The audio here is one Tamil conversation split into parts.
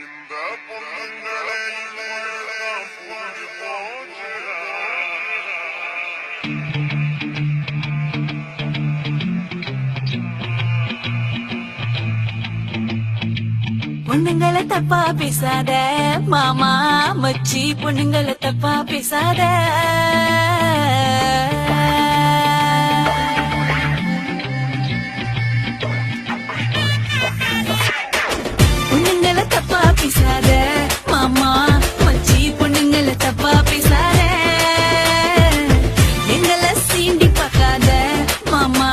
இந்த பொண்ணுங்களை புரிஞ்சு போச்சுடா. பொண்ணுங்களை தப்பா பேசாத மாமா மச்சி, பொண்ணுங்களை தப்பா பேசாத. பொண்ணுங்களை தப்பா பேசாத மாமா மச்சி, பொண்ணுங்களை தப்பா பேசாத. எங்களை சீண்டி பார்க்காத மாமா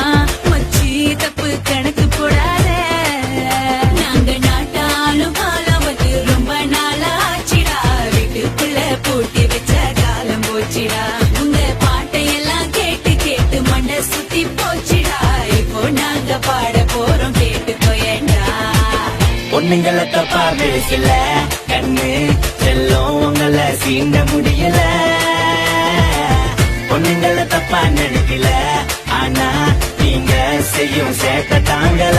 மச்சி, தப்பு கணக்கு போடாத. நாங்க நாட்டாலும் காலம் வந்து ரொம்ப நாளாச்சிடா, வீட்டுக்குள்ள பூட்டி வச்ச காலம் போச்சிடா. உங்க பாட்டையெல்லாம் கேட்டு கேட்டு மண்டை சுத்தி போச்சிடா. இப்போ நாங்க பாட போறோம் கேட்டுக்கோ ஏண்டா. பொண்ணுங்களை தப்பா பேசல கண்ணு செல்லும், உங்களை சீண்ட முடியல. பொண்ணுங்களை தப்பா நினைக்கல, ஆனா நீங்க செய்யும் சேட்ட தாங்கல.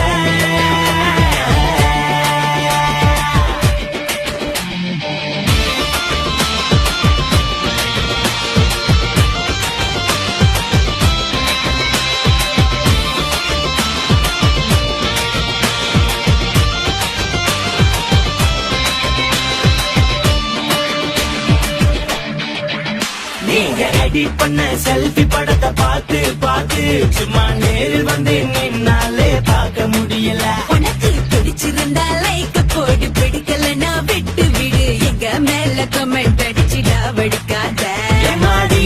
நீங்க எடிட் பண்ண செல்ஃபி படத்தை பார்த்து பார்த்து சும்மா நேரில் வந்து நின்னாலே பார்க்க முடியல. உனக்கு பிடிச்சிருந்தா லைக் போடு, பிடிக்கலன்னா விட்டு விடு. எங்க மேல கமெண்ட் அடிச்சிடா வடிக்காத. ஏமாடி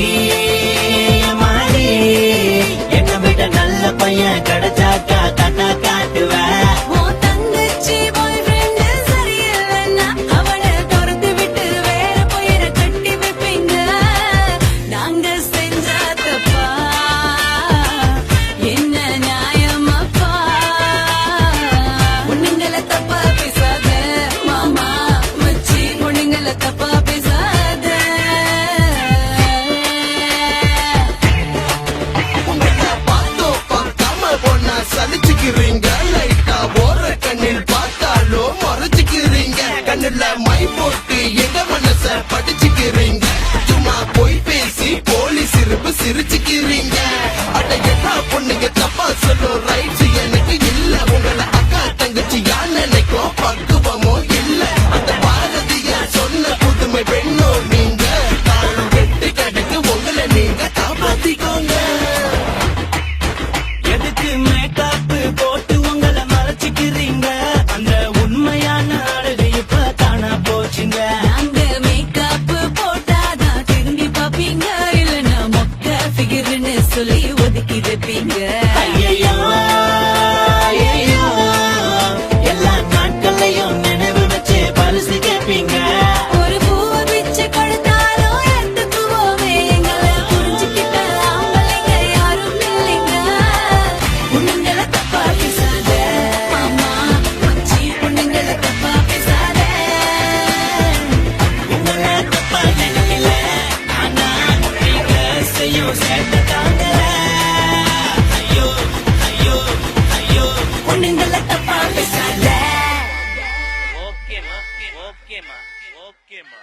ஏமாடி, என்னை விட நல்ல பையன் கிடைச்சாக்கா கண்ணா காட்டுவேன். உன் தங்கச்சி boyfriend சரியில்லைன்னா அவனை துரத்து விட்டு வேற போயிட கட்டி வைப்பீங்க. நாங்க செஞ்சா தப்பா என்ன நியாயமாப்பா. பொண்ணுங்களை தப்பா பேசாத மாமா மச்சி, பொண்ணுங்களை தப்பா பேசாத. பார்க்காம பொண்ணா சலிச்சுக்கிறீங்க, லைட்டா ஓர கண்ணில் பார்த்தாலும் மறைச்சுக்கிறீங்க. கண்ணுல மை போட்டு எங்க மனச படிச்சுக்கிறீங்க. சும்மா போய் பேசி போலி சிரிப்பு சிரிச்சுக்கிறீங்க. அட என்ன பொண்ணுங்க தப்பா சொல்லும் ரைட்ஸ் எனக்கு இல்ல. உங்களை அக்கா தங்கச்சி யார் நினைக்கும் பக்குவமோ இல்ல. அந்த பாரதிய சொன்ன புதுமை பெண்ணோ நீங்க. காலம் வெட்டு கடைக்கு உங்களை நீங்க காப்பாத்திக்கோங்க. எதுக்கு மேக்கப் போட்டு உங்களை மறைச்சிக்கிறீங்க? அந்த உண்மையான அழகு இப்ப காணா போச்சுங்க. நாங்க மேக்கப் போட்டாதான் திரும்பி பாப்பீங்க, இல்லன்னா மொக்க ஃபிகர்னு சொல்லி ஒதுக்கி வைப்பீங்க. ஐயையோ, ஐயையோ, எல்லா நாட்களையும் நினைவு வச்சு பரிசு கேட்பீங்க. ஒரு பூவை பிச்சு கொடுத்தாலும் எடுத்துக்குவோமே, எங்களை புரிஞ்சுக்கிட்ட ஆம்பளைங்க யாரும் இல்லைங்க. பொண்ணுங்களை தப்பா பேசாத மாமா மச்சி, பொண்ணுங்களை தப்பா பேசாத. உங்களை தப்பா நினைக்கல, ஆனா நீங்க செய்யும் சேட்டை தாங்கல. ஐயோ ஐயோ ஐயோ, பொண்ணுங்களை தப்பா பேசாத. ஓகேமா ஓகேமா ஓகேமா.